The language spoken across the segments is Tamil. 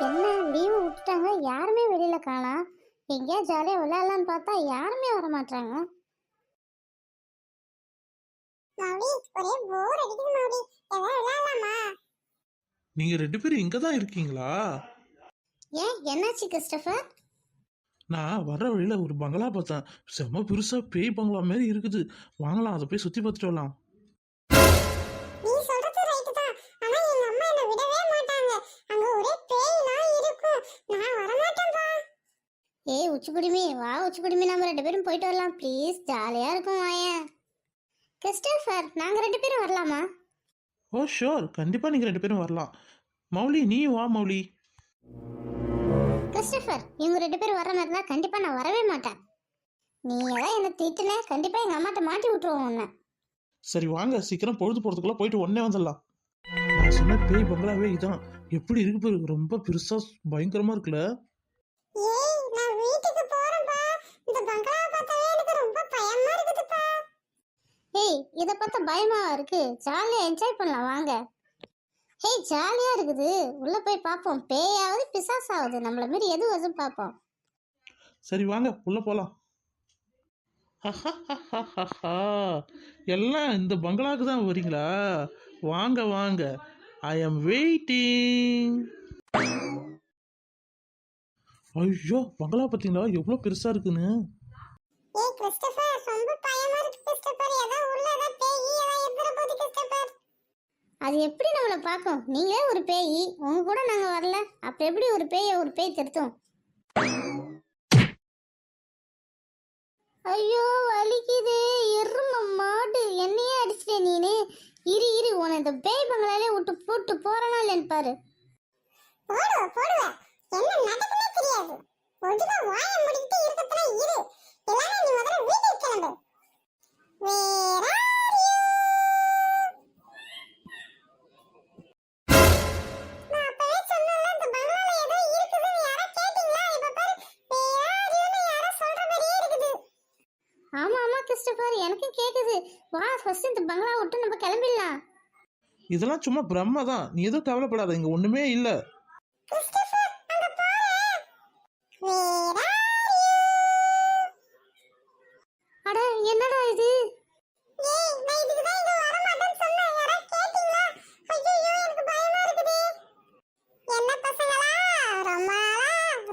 என்ன லீவு விட்டுட்டாங்க, யாருமே வெளியில காணா. எங்கேயா ஜாலியா விளையாடலான்னு பார்த்தா யாருமே வர மாட்டாங்க. ஒரே போர் அடிக்குது மௌலி. ஏதாவது விளையாடலாமா? நீங்க 2 பேரும் இங்க தான் இருக்கீங்களா? ஏன் என்னாச்சு கிறிஸ்டோபர்? நான் வர்ற வழியில ஒரு பங்களா பார்த்தேன். செம பெருசா பேய் பங்களா மாதிரி இருக்குது. வாங்கலாம், அதை போய் சுத்தி பார்த்துட்டு வரலாம். நீ சொல்றது ரைட் தான். ஆனா எங்க அம்மா என்ன விடவே மாட்டாங்க. அங்க ஒரே பேய்லாம் இருக்கும். நான் வர மாட்டேன்பா. ஏய் உச்சிக்குடுமி, வா உச்சிக்குடுமி, நம்ம 2 பேரும் போயிட்டு வரலாம் ப்ளீஸ். ஜாலியா இருக்கும் வாயேன். கிறிஸ்டோபர், நாங்க 2 பேரும் வரலாமா? ஓ ஷோர், கண்டிப்பா நீங்க 2 பேரும் வரலாம். மௌலி நீ வா மௌலி. கிறிஸ்டோபர், இவங்க 2 பேரும் வர மாதிரி இருந்தா கண்டிப்பா நான் வரவே மாட்டேன். நீ எல்லாம் என்ன திட்டுன, கண்டிப்பா எங்க அம்மாட்ட மாட்டி விட்டுருவோம் உன்னை. சரி வாங்க, சீக்கிரம் பொழுது போறதுக்குள்ள போயிட்டு உடனே வந்துடலாம். நான் சொன்ன பேய் பங்களாவே இதான். எப்படி இருக்கு பாரு, ரொம்ப பெருசா பயங்கரமா இருக்குல்ல. ஏய், நான் வீட்டுக்கு போறேன்பா. இந்த பங்களாவை பார்த்தாவே எனக்கு ரொம்ப பயமா இருக்குதுப்பா. ஏய், இத பார்த்தா பயமா இருக்கு. ஜாலியா என்ஜாய் பண்ணலாம் வாங்க. ஏய், ஜாலியா இருக்குது. உள்ள போய் பாப்போம். பேயாவது பிசாசாவது நம்மள மாதிரி எது வருது பாப்போம். சரி வாங்க உள்ள போலாம். எல்லாம் இந்த பங்களாக்கு தான் வரீங்களா? வாங்க வாங்க, ஐ எம் வெயிட்டிங். ஐயோ, பங்களா பார்த்தீங்களா எவ்வளோ பெருசா இருக்குன்னு. ஏய் கிறிஸ்டோபர், ரொம்ப பயமா இருக்கு கிறிஸ்டோபர். ஏதோ உள்ள ஏதோ பேய் ஏதோ எந்திர போகுது கிறிஸ்டோபர். அது எப்படி நம்மள பாக்கும்? நீங்களே ஒரு பேய், உங்க கூட நாங்க வரல. அப்ப எப்படி ஒரு பேய் திருத்தும்? ஐயோ வலிக்குது. எரும மாடு, என்னையே அடிச்சிட்டே நீனு. இரு உன இந்த பேய் பங்களாலே விட்டு போட்டு போறனா இல்லன்னு பாரு. போடுவ என்ன நடக்குமே தெரியாது. ஒழுங்கா வாயை மூடிட்டு இருக்கத்துல இரு. இல்லனா நீ முதல்ல வீட்டுக்கு கிளம்பு. வேற எனக்கு கேக்குது. வா ஃபர்ஸ்ட் இந்த பங்களா விட்டு நம்ம கிளம்பிடலாம். இதெல்லாம் சும்மா பிரம்ம தான், நீ எதுவும் கவலைப்படாத, இங்க ஒண்ணுமே இல்ல. அட என்னடா இது? ஏய், நான் இதுக்கு தான் இங்க வர மாட்டேன்னு சொன்னேன். யாரா கேட்டிங்களா? ஐயோ எனக்கு பயமா இருக்குது. என்ன பசங்களா,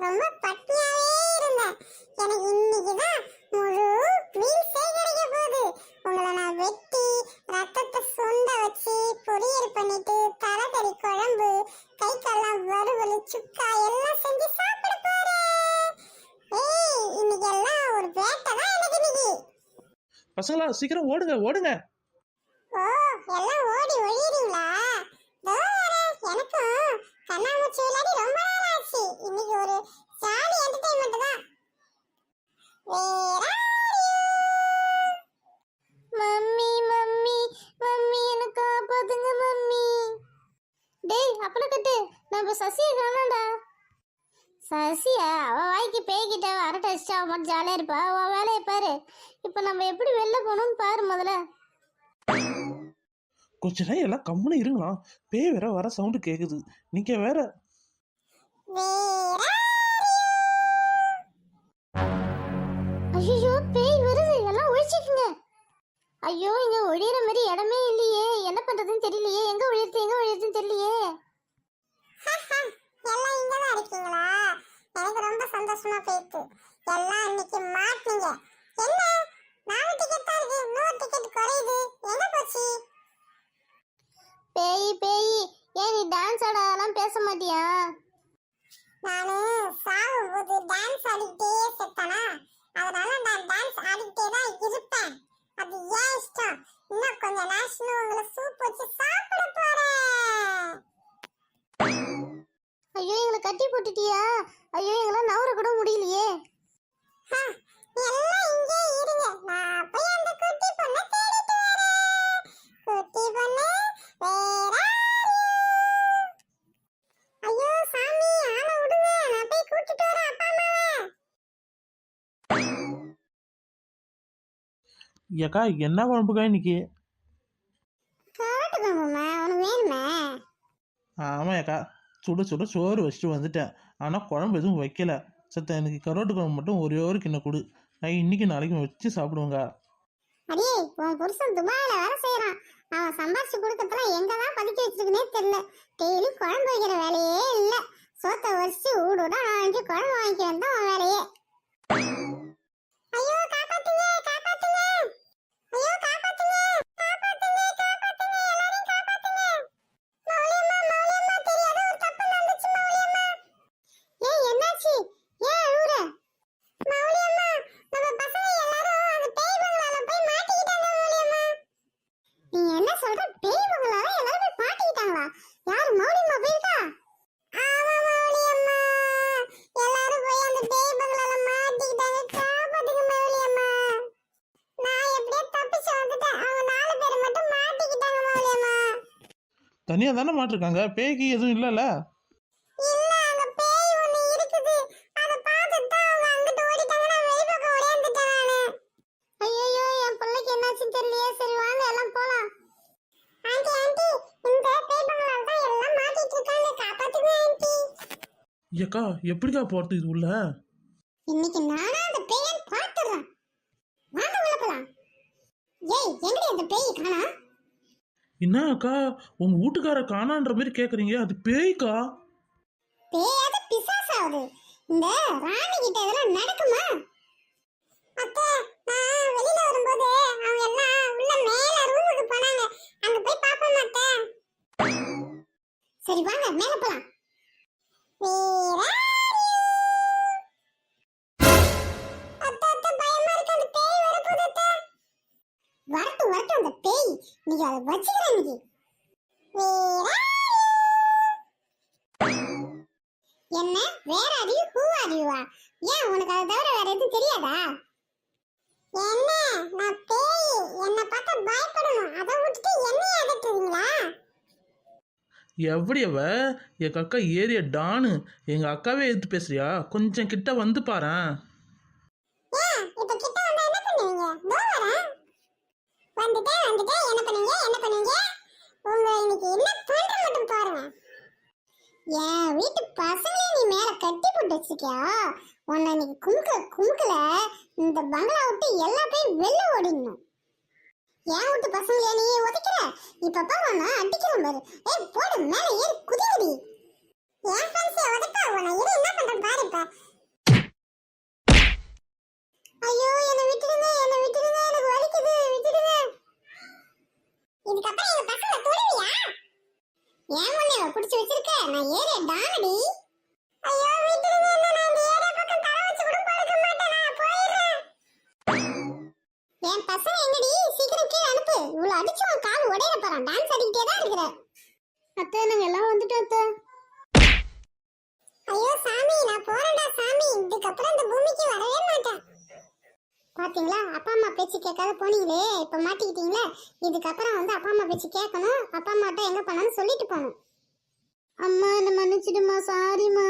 ரொம்ப பட்னியாவே இருந்தேன். எனக்கு இன்னைக்கு தான் முழு மீல்ஸே கிடைக்க போகுது. உங்களை நான் வெட்டி ரத்தத்தை சுண்ட வச்சு பொரியல் பண்ணிட்டு தலைக்கறி குழம்பு, கை கால்லாம் வறுவல், சுக்கா எல்லாம் செஞ்சு சாப்பிட போறேன். ஏய், இன்னைக்கு எல்லாம் ஒரு வேட்டை தான் எனக்கு இன்னைக்கு. பசங்களா சீக்கிரம் ஓடுங்க ஓடுங்க. ஓ, எல்லாம் ஓடி ஒழியறீங்களா? தோ வரேன். எனக்கும் கண்ணாமூச்சி விளையாடி ரொம்ப நாள் ஆச்சு. இன்னைக்கு ஒரு ஜாலி என்டர்டெயின்மெண்ட் தான். மம்மி மம்மி மம்மி, என்ன காப்பாத்துங்க மம்மி. டேய் அப்பள கட்டு, நம்ம சசியை காணோம்டா. சசியா? அவ வாய்க்கு பேய்கிட்ட அரட்டை அடிச்சா அவ மட்டும் ஜாலியா இருப்பா. அவ வேலையை பாரு. இப்ப நம்ம எப்படி வெளில போகணும்னு பாரு முதல்ல. கொஞ்ச நேரம் எல்லாம் கம்முன்னு இருங்களா, பேய் வேற வர சவுண்டு கேக்குது. நீங்க வேற. ஐயோ பேய் வருது, எல்லாம் ஒழிச்சுக்குங்க. ஐயோ, இங்க ஒழியற மாதிரி இடமே இல்லையே. என்ன பண்றதுன்னு தெரியலையே. எங்க ஒழியறதுன்னு தெரியலையே. எல்லாம் இங்க தான் இருக்கீங்களா? எனக்கு ரொம்ப சந்தோஷமா போயிட்டு. எல்லாம் இன்னைக்கு மாட்டீங்க. என்ன 4 டிக்கெட் தான் இருக்கு, இன்னொரு டிக்கெட் குறையுது. எங்க போச்சு? பேய் ஏன் நீ டான்ஸ் ஆடலாம் பேச மாட்டியா? நானு சாவும்போது டான்ஸ் ஆடிட்டே செத்தனா, அதனால நான் டான்ஸ் ஆடிட்டே தான் இருப்பேன். அது ஏன் இஷ்டம். இன்னும் கொஞ்ச நேரம் உங்களை சூப் வச்சு சாப்பிட போறேன். ஐயோ, எங்களை கட்டி போட்டுட்டியா? ஐயோ, எங்களை நவர கூட முடியலையே. எல்லாம் இங்கே இருங்க, நான் போய் அந்த குட்டி பொண்ணை தேடிட்டு வரேன். குட்டி பொண்ணு வேற. ஐயோ சாமி, ஆளை விடுங்க, நான் போய் கூட்டிட்டு வரேன் அப்பா அம்மாவை. ஏக்கா என்ன குழம்புக்கா இன்னைக்கு? காட்டுக்கோங்கம்மா, உனக்கு வேணுமே? ஆமா ஏக்கா, சுட சுட சோறு வச்சுட்டு வந்துட்டேன். ஆனால் குழம்பு எதுவும் வைக்கல. சத்த எனக்கு கரோட்டு குழம்பு மட்டும் ஒரே ஒரு கிண்ண கொடு. நான் இன்னைக்கு நாளைக்கு வச்சு சாப்பிடுவேங்க. அடே உன் புருஷன் துபாயில வேலை செய்யறான். அவன் சம்பாரிச்சு கொடுக்கறதுல எங்கதான் பதுக்கி வச்சிருக்குனே தெரியல. டெய்லி குழம்பு வைக்கிற வேலையே இல்ல. சோத்தை வச்சு ஊடுடா வாங்கி குழம்பு வாங்கி வந்தா அவன் வேலையே. ஐயோ காப்பாத்துங்க காப்பாத்துங்க, ஐயோ காப்பாத்துங்க காப்பாத்துங்க காப்பாத்துங்க, எல்லாரையும் காப்பாத்துங்க. மௌலியம்மா மௌலியம்மா, தெரியாத ஒரு தப்பு நடந்துச்சு மௌலியம்மா. ஏய் என்னாச்சு, ஏன் அழுவுற? மௌலியம்மா, நம்ம பசங்க எல்லாரும் அந்த பேய் பங்களால போய் மாட்டிக்கிட்டாங்க மௌலியம்மா. நீ என்ன சொல்ற? பேய் பங்களால எல்லாரும் போய் மாட்டிக்கிட்டாங்களா? யாரு மௌலியம்மா போயிருக்கா? ஆமா மௌலியம்மா, எல்லாரும் போய் அந்த பேய் பங்களால மாட்டிக்கிட்டாங்க. காப்பாத்துங்க மௌலியம்மா. நான் எப்படியோ தப்பிச்சு வந்துட்டேன். அவங்க 4 பேர் மட்டும் மாட்டிக்கிட்டாங்க மௌலியம்மா. தனியாக தானே மாட்டிருக்காங்க, பேய்க்கு எதுவும் இல்லைல்ல? இல்ல, அங்க பேய் ஒண்ணு இருக்குது. அத பார்த்துட்டு தான் அவங்க அங்கிட்டு ஓடிட்டாங்க. நான் வெளிப்பக்கம் ஓடியாந்துட்டேன் நானு. ஐயோ என் பிள்ளைக்கு என்னாச்சுன்னு தெரியலையே. சரி வாங்க எல்லாம் போலாம். ஆண்டி ஆண்டி, இந்த பேய் பங்களால தான் எல்லாம் மாட்டிட்டு இருக்காங்க. காப்பாத்துங்க ஆண்டி. ஏக்கா எப்படிக்கா போகிறது இது உள்ள? இன்னைக்கு நானா அந்த பேயை பார்த்துறேன். வாங்க உள்ள போலாம். ஏய் எங்கடி அந்த பேய் காணா? என்ன அக்கா, உங்கள் வீட்டுக்கார காணான்ற மாதிரி கேட்குறீங்க? அது பேய்க்கா. பேயாவது பிசாசாவது? இந்த ராணி கிட்ட இதெல்லாம் நடக்குமா? அத்தை, நான் வெளியில வரும்போது அவங்க எல்லாம் உள்ள மேல ரூமுக்கு போனாங்க. அங்க போய் பாப்போம் அத்தை. சரி வாங்க மேல போலாம். அத்தை அத்தை, பயமா இருக்கு. அந்த பேய் வரப்போகுது அத்தை. வரட்டும் வரட்டும், அந்த பேய் நீங்க அதை வச்சுக்கிறேன் இன்னைக்கு. என்ன வேற அறிவு ஹூ அறிவா? ஏன் உனக்கு அதை தவிர வேற எதுவும் தெரியாதா? என்ன நான் பேய், என்ன பார்த்தா பயப்படணும், அதை விட்டுட்டு என்னைய அதட்டுறீங்களா? எப்படி அவ எங்கள் அக்கா ஏரியா டானு, எங்கள் அக்காவே எதிர்த்து பேசுறியா? கொஞ்சம் கிட்ட வந்து பாரேன். ஏன் இப்ப கிட்ட வந்தா என்ன பண்ணுவீங்க? தோ வரேன். வந்துட்டேன் என்ன பண்ணுவீங்க என்ன பண்ணுவீங்க? உங்க இன்னைக்கு என்ன பண்ற மட்டும் பாருங்க. என் வீட்டு பசங்களே நீ மேல கட்டி போட்டு வச்சிருக்கியா? உன்னை இன்னைக்கு குமுக்கல இந்த பங்களா விட்டு எல்லா பேரும் வெளில ஓடிடணும். என் வீட்டு பசங்களே நீ ஒதுக்கிற. இப்ப பாரு அடிக்கிறேன் பாரு. ஏய் போடு, மேல ஏறி குதிங்கடி. என் ஃப்ரெண்ட்ஸை ஒதுக்கா உன்னை இரு என்ன பண்றேன் பாரு இப்ப. ஐயோ என்னை விட்டுடுங்க எனக்கு வலிக்குது, விட்டுடுங்க. இதுக்கப்புறம் எங்க பசங்களை தொடுவியா? ஏன் முன்னே பிடிச்சு வச்சிருக்க? நான் ஏரியா டானடி. ஐயோ விட்டுடுங்க, நான் இந்த ஏரியா பக்கம் தலை வச்சு கூட படுக்க மாட்டேன், நான் போயிடுறேன். என் பசங்க எங்கடி? சீக்கிரம் கீழே அனுப்பு. இவ்வளவு அடிச்சு உன் கால் உடையிற போறான். டான்ஸ் ஆடிக்கிட்டே தான் இருக்கிற. அத்தை நாங்க எல்லாம் வந்துட்டோம் அத்தை. ஐயோ சாமி, நான் போறேன்டா சாமி. இதுக்கப்புறம் இந்த பூமிக்கு வரவே மாட்டேன். பாத்தீங்களா, அப்பா அம்மா பேச்சு கேட்காத போனீங்களே, இப்ப மாட்டிக்கிட்டீங்களே. இதுக்கப்புறம் அப்பா அம்மா பேச்சு கேட்கணும். அப்பா அம்மாட்ட எங்க போனாலும் சொல்லிட்டு போகணும். அம்மா என்ன மன்னிச்சிடுமா, சாரிம்மா.